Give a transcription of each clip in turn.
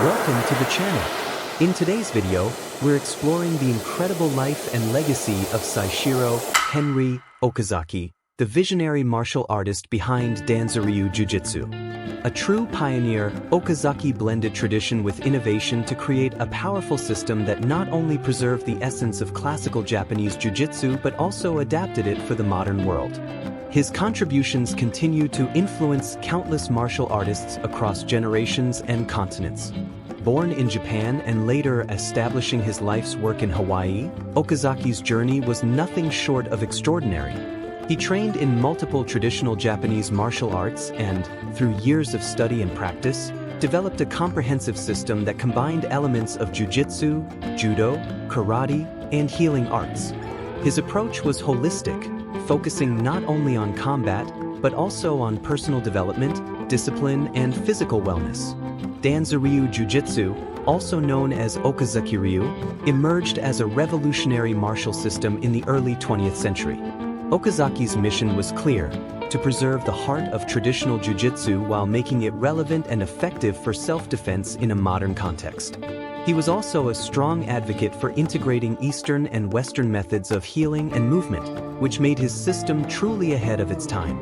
Welcome to the channel. In today's video, we're exploring the incredible life and legacy of Seishiro Henry Okazaki, the visionary martial artist behind Danza-Ryu Jujitsu. A true pioneer, Okazaki blended tradition with innovation to create a powerful system that not only preserved the essence of classical Japanese jujitsu but also adapted it for the modern world. His contributions continue to influence countless martial artists across generations and continents. Born in Japan and later establishing his life's work in Hawaii, Okazaki's journey was nothing short of extraordinary. He trained in multiple traditional Japanese martial arts and, through years of study and practice, developed a comprehensive system that combined elements of jujitsu, judo, karate, and healing arts. His approach was holistic, focusing not only on combat, but also on personal development, discipline, and physical wellness. Danza-Ryu Jujitsu, also known as Okazaki Ryu, emerged as a revolutionary martial system in the early 20th century. Okazaki's mission was clear: to preserve the heart of traditional jujitsu while making it relevant and effective for self-defense in a modern context. He was also a strong advocate for integrating Eastern and Western methods of healing and movement, which made his system truly ahead of its time.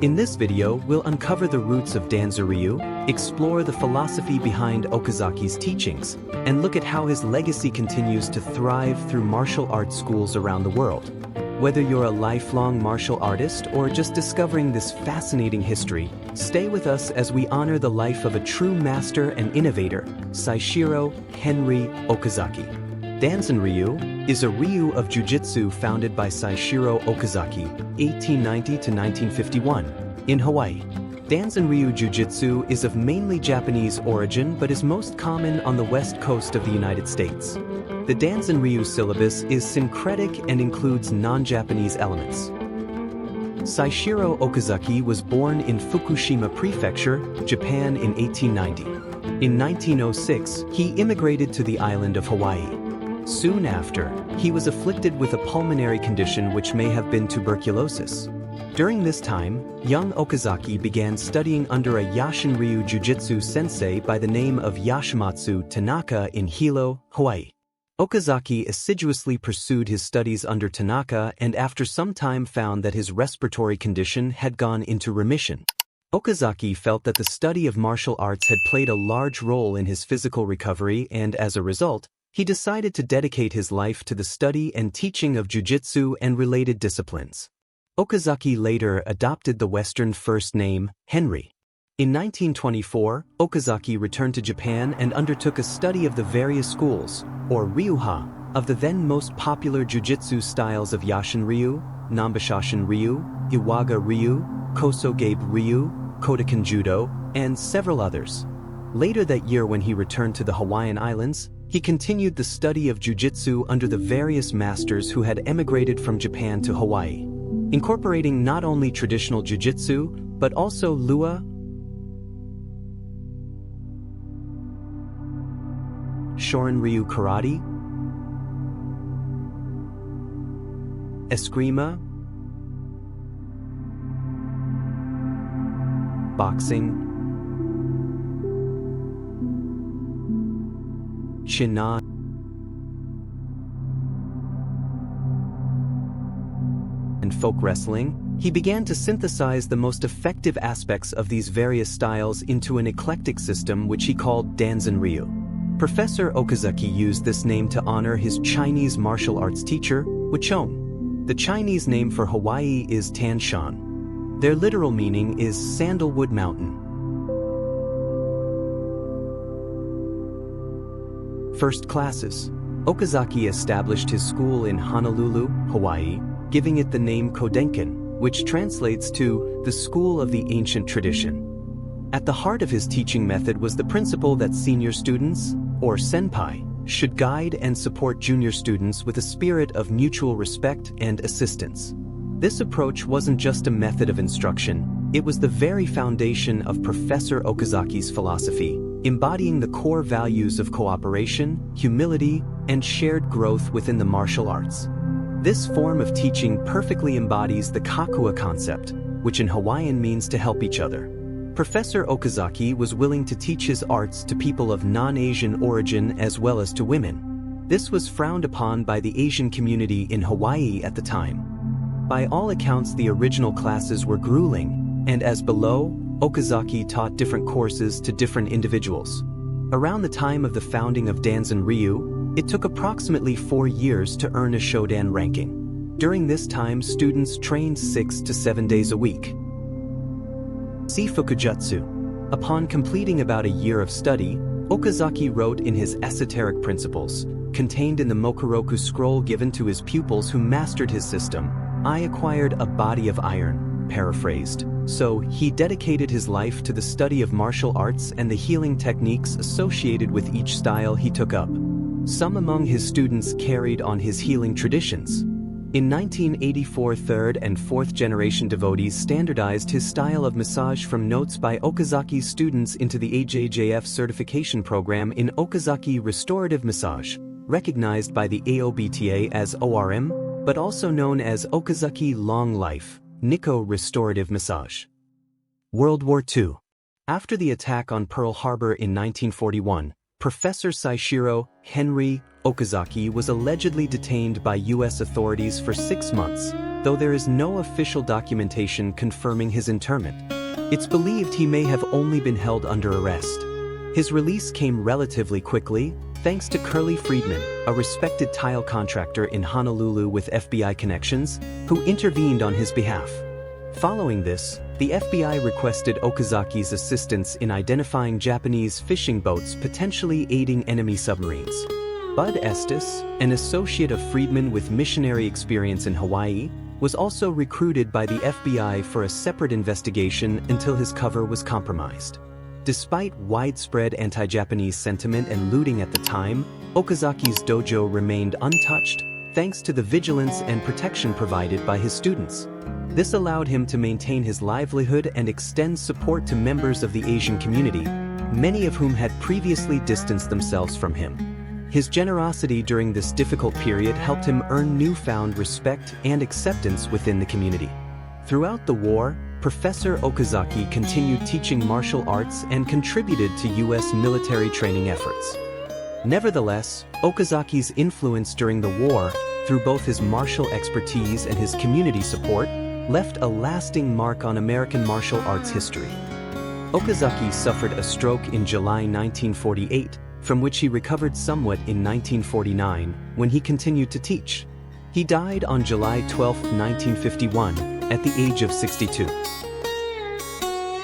In this video, we'll uncover the roots of Danza-Ryu, explore the philosophy behind Okazaki's teachings, and look at how his legacy continues to thrive through martial arts schools around the world. Whether you're a lifelong martial artist or just discovering this fascinating history, stay with us as we honor the life of a true master and innovator, Seishiro Henry Okazaki. Danzan Ryu is a ryu of jujitsu founded by Seishiro Okazaki, 1890 to 1951, in Hawaii. Danzan Ryu Jujitsu is of mainly Japanese origin but is most common on the west coast of the United States. The Danzan Ryu syllabus is syncretic and includes non-Japanese elements. Seishiro Okazaki was born in Fukushima Prefecture, Japan in 1890. In 1906, he immigrated to the island of Hawaii. Soon after, he was afflicted with a pulmonary condition which may have been tuberculosis. During this time, young Okazaki began studying under a Yashin Ryu Jujitsu sensei by the name of Yoshimatsu Tanaka in Hilo, Hawaii. Okazaki assiduously pursued his studies under Tanaka and after some time found that his respiratory condition had gone into remission. Okazaki felt that the study of martial arts had played a large role in his physical recovery and as a result, he decided to dedicate his life to the study and teaching of jujitsu and related disciplines. Okazaki later adopted the Western first name, Henry. In 1924, Okazaki returned to Japan and undertook a study of the various schools, or ryuha, of the then most popular jujitsu styles of Yashin Ryu, Nambashashin Ryu, Iwaga Ryu, Kosogabe Ryu, Kodokan Judo, and several others. Later that year when he returned to the Hawaiian Islands, he continued the study of jujitsu under the various masters who had emigrated from Japan to Hawaii, incorporating not only traditional jujitsu, but also Lua, Shorin Ryu Karate, Eskrima, boxing, Shinna, and folk wrestling. He began to synthesize the most effective aspects of these various styles into an eclectic system which he called Danzan Ryu. Professor Okazaki used this name to honor his Chinese martial arts teacher, Wachon. The Chinese name for Hawaii is Tanshan. Their literal meaning is Sandalwood Mountain. First classes. Okazaki established his school in Honolulu, Hawaii, giving it the name Kodenkan, which translates to the School of the Ancient Tradition. At the heart of his teaching method was the principle that senior students, or senpai, should guide and support junior students with a spirit of mutual respect and assistance. This approach wasn't just a method of instruction, it was the very foundation of Professor Okazaki's philosophy, embodying the core values of cooperation, humility, and shared growth within the martial arts. This form of teaching perfectly embodies the Kakua concept, which in Hawaiian means to help each other. Professor Okazaki was willing to teach his arts to people of non-Asian origin as well as to women. This was frowned upon by the Asian community in Hawaii at the time. By all accounts, the original classes were grueling, and as below, Okazaki taught different courses to different individuals. Around the time of the founding of Danzan Ryu, it took approximately 4 years to earn a Shodan ranking. During this time, students trained 6 to 7 days a week. See Fukujutsu. Upon completing about a year of study, Okazaki wrote in his esoteric principles, contained in the Mokoroku scroll given to his pupils who mastered his system, "I acquired a body of iron," paraphrased. So, he dedicated his life to the study of martial arts and the healing techniques associated with each style he took up. Some among his students carried on his healing traditions. In 1984, third and fourth generation devotees standardized his style of massage from notes by Okazaki's students into the AJJF certification program in Okazaki Restorative Massage, recognized by the AOBTA as ORM, but also known as Okazaki Long Life, Nikko Restorative Massage. World War II. After the attack on Pearl Harbor in 1941, Professor Seishiro Henry Okazaki was allegedly detained by U.S. authorities for 6 months, though there is no official documentation confirming his internment. It's believed he may have only been held under arrest. His release came relatively quickly, thanks to Curly Friedman, a respected tile contractor in Honolulu with FBI connections, who intervened on his behalf. Following this, the FBI requested Okazaki's assistance in identifying Japanese fishing boats potentially aiding enemy submarines. Bud Estes, an associate of Friedman with missionary experience in Hawaii, was also recruited by the FBI for a separate investigation until his cover was compromised. Despite widespread anti-Japanese sentiment and looting at the time, Okazaki's dojo remained untouched, thanks to the vigilance and protection provided by his students. This allowed him to maintain his livelihood and extend support to members of the Asian community, many of whom had previously distanced themselves from him. His generosity during this difficult period helped him earn newfound respect and acceptance within the community. Throughout the war, Professor Okazaki continued teaching martial arts and contributed to U.S. military training efforts. Nevertheless, Okazaki's influence during the war, through both his martial expertise and his community support, left a lasting mark on American martial arts history. Okazaki suffered a stroke in July 1948, from which he recovered somewhat in 1949, when he continued to teach. He died on July 12, 1951, at the age of 62.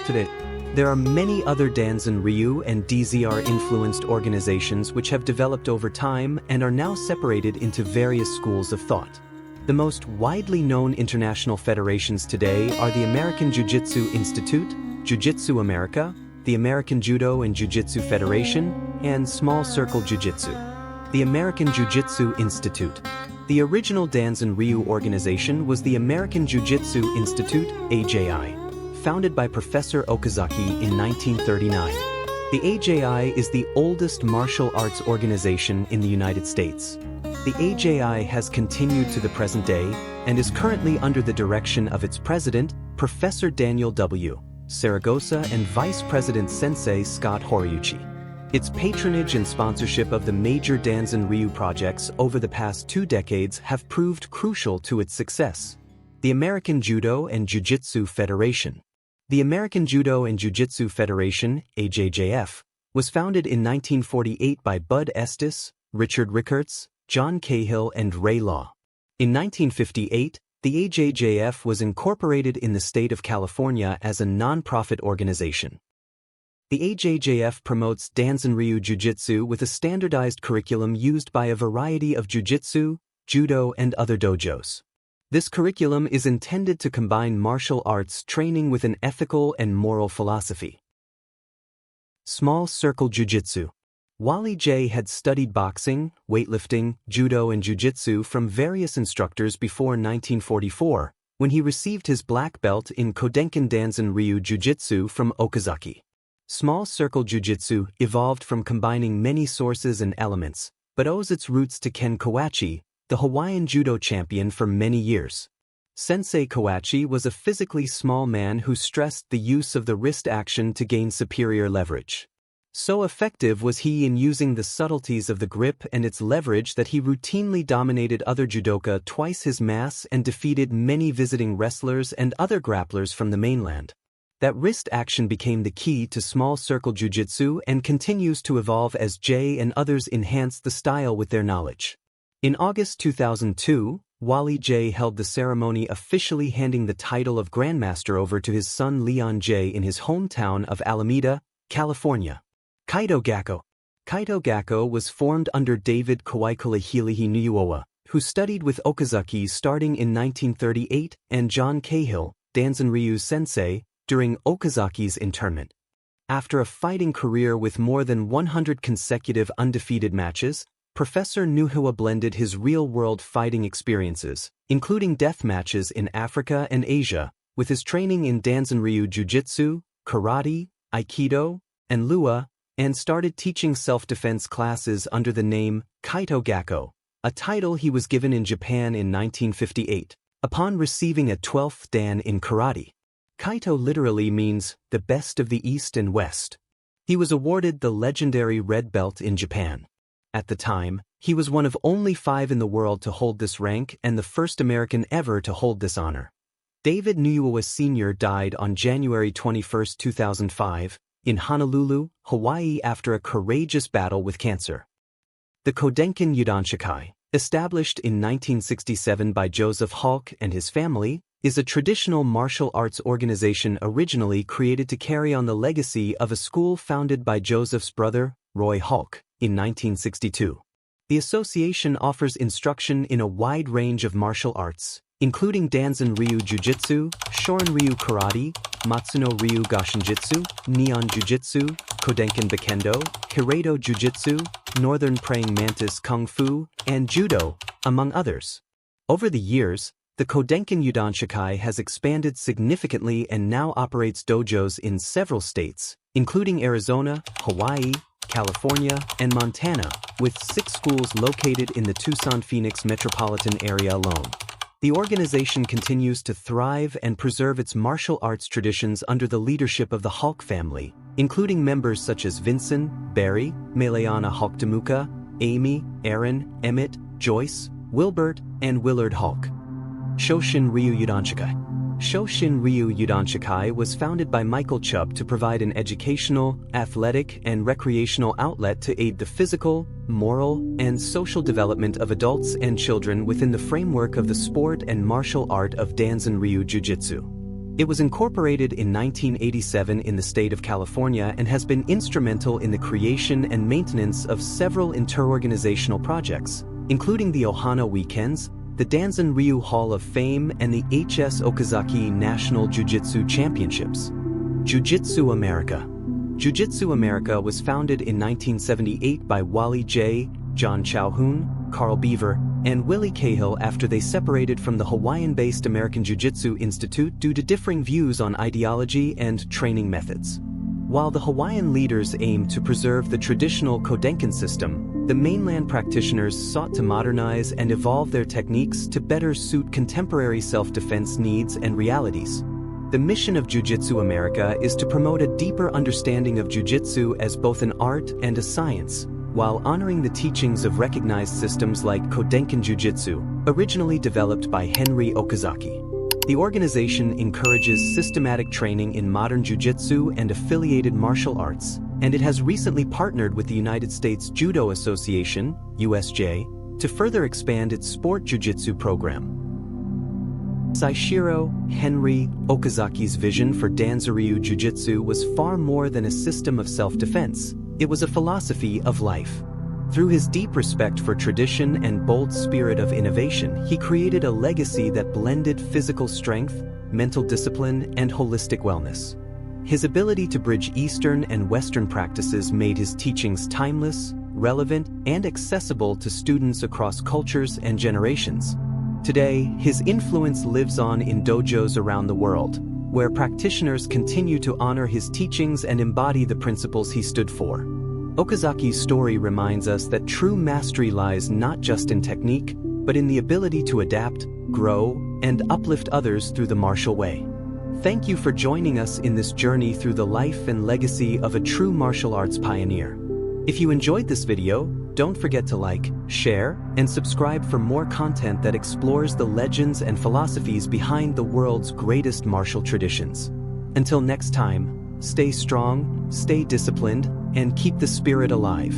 Today, there are many other Danzan Ryu and DZR-influenced organizations which have developed over time and are now separated into various schools of thought. The most widely known international federations today are the American Jiu-Jitsu Institute, Jiu-Jitsu America, the American Judo and Jiu-Jitsu Federation, and Small Circle Jiu-Jitsu. The American Jiu-Jitsu Institute. The original Danzan Ryu organization was the American Jiu-Jitsu Institute, AJI, founded by Professor Okazaki in 1939. The AJI is the oldest martial arts organization in the United States. The AJI has continued to the present day and is currently under the direction of its president, Professor Daniel W. Saragosa, and Vice President Sensei Scott Horiuchi. Its patronage and sponsorship of the major Danzan Ryu projects over the past 2 decades have proved crucial to its success. The American Judo and Jiu-Jitsu Federation. The American Judo and Jiu-Jitsu Federation, AJJF, was founded in 1948 by Bud Estes, Richard Rickards, John Cahill, and Ray Law. In 1958, the AJJF was incorporated in the state of California as a non-profit organization. The AJJF promotes Danzan Ryu Jujitsu with a standardized curriculum used by a variety of Jiu-Jitsu, Judo, and other dojos. This curriculum is intended to combine martial arts training with an ethical and moral philosophy. Small Circle Jiu-Jitsu. Wally J. had studied boxing, weightlifting, judo, and jiu-jitsu from various instructors before 1944, when he received his black belt in Kodenkan Danzan Ryu Jujitsu from Okazaki. Small Circle Jiu-Jitsu evolved from combining many sources and elements, but owes its roots to Ken Kawachi, the Hawaiian judo champion for many years. Sensei Kawachi was a physically small man who stressed the use of the wrist action to gain superior leverage. So effective was he in using the subtleties of the grip and its leverage that he routinely dominated other judoka twice his mass and defeated many visiting wrestlers and other grapplers from the mainland. That wrist action became the key to small circle jujitsu and continues to evolve as Jay and others enhance the style with their knowledge. In August 2002, Wally Jay held the ceremony officially handing the title of Grandmaster over to his son Leon Jay in his hometown of Alameda, California. Kaito Gakko was formed under David Kawaikula Niuoa, who studied with Okazaki starting in 1938, and John Cahill, Danzan Ryu sensei, during Okazaki's internment. After a fighting career with more than 100 consecutive undefeated matches, Professor Niuoa blended his real-world fighting experiences, including death matches in Africa and Asia, with his training in Danza-Ryu Jujitsu, Karate, Aikido, and Lua, and started teaching self-defense classes under the name Kaito Gakko, a title he was given in Japan in 1958, upon receiving a 12th dan in karate. Kaito literally means the best of the East and West. He was awarded the legendary red belt in Japan. At the time, he was one of only 5 in the world to hold this rank and the first American ever to hold this honor. David Niuoa Sr. died on January 21, 2005, in Honolulu, Hawaii after a courageous battle with cancer. The Kodenkan Yudanshikai, established in 1967 by Joseph Hulk and his family, is a traditional martial arts organization originally created to carry on the legacy of a school founded by Joseph's brother, Roy Hulk, in 1962. The association offers instruction in a wide range of martial arts, including Danzan Ryu Jujitsu, Shorin Ryu Karate, Matsuno Ryu Gashinjitsu, Neon Jujitsu, Kodenkan Bakendo, Hiredo Jujitsu, Northern Praying Mantis Kung Fu, and Judo, among others. Over the years, the Kodenkan Yudanshikai has expanded significantly and now operates dojos in several states, including Arizona, Hawaii, California, and Montana, with 6 schools located in the Tucson-Phoenix metropolitan area alone. The organization continues to thrive and preserve its martial arts traditions under the leadership of the Hulk family, including members such as Vincent, Barry, Meleana Hulkdemuka, Amy, Aaron, Emmett, Joyce, Wilbert, and Willard Hulk. Shoshin Ryu Yudanshikai. Shoshin Ryu Yudanshikai was founded by Michael Chubb to provide an educational, athletic, and recreational outlet to aid the physical, moral, and social development of adults and children within the framework of the sport and martial art of Danzan Ryu Jujitsu. It was incorporated in 1987 in the state of California and has been instrumental in the creation and maintenance of several interorganizational projects, including the Ohana Weekends, the Danzan Ryu Hall of Fame, and the HS Okazaki National Jiu-Jitsu Championships. Jiu-Jitsu America. Jiu-Jitsu America was founded in 1978 by Wally Jay, John Chowhoon, Carl Beaver, and Willie Cahill after they separated from the Hawaiian-based American Jiu-Jitsu Institute due to differing views on ideology and training methods. While the Hawaiian leaders aimed to preserve the traditional Kodenkan system, the mainland practitioners sought to modernize and evolve their techniques to better suit contemporary self-defense needs and realities. The mission of Jiu-Jitsu America is to promote a deeper understanding of Jiu-Jitsu as both an art and a science, while honoring the teachings of recognized systems like Kodenkan Jiu-Jitsu, originally developed by Henry Okazaki. The organization encourages systematic training in modern jiu-jitsu and affiliated martial arts, and it has recently partnered with the United States Judo Association, USJ, to further expand its sport jiu-jitsu program. Seishiro Henry Okazaki's vision for Danza-Ryu Jujitsu was far more than a system of self-defense. It was a philosophy of life. Through his deep respect for tradition and bold spirit of innovation, he created a legacy that blended physical strength, mental discipline, and holistic wellness. His ability to bridge Eastern and Western practices made his teachings timeless, relevant, and accessible to students across cultures and generations. Today, his influence lives on in dojos around the world, where practitioners continue to honor his teachings and embody the principles he stood for. Okazaki's story reminds us that true mastery lies not just in technique, but in the ability to adapt, grow, and uplift others through the martial way. Thank you for joining us in this journey through the life and legacy of a true martial arts pioneer. If you enjoyed this video, don't forget to like, share, and subscribe for more content that explores the legends and philosophies behind the world's greatest martial traditions. Until next time, stay strong, stay disciplined, and keep the spirit alive.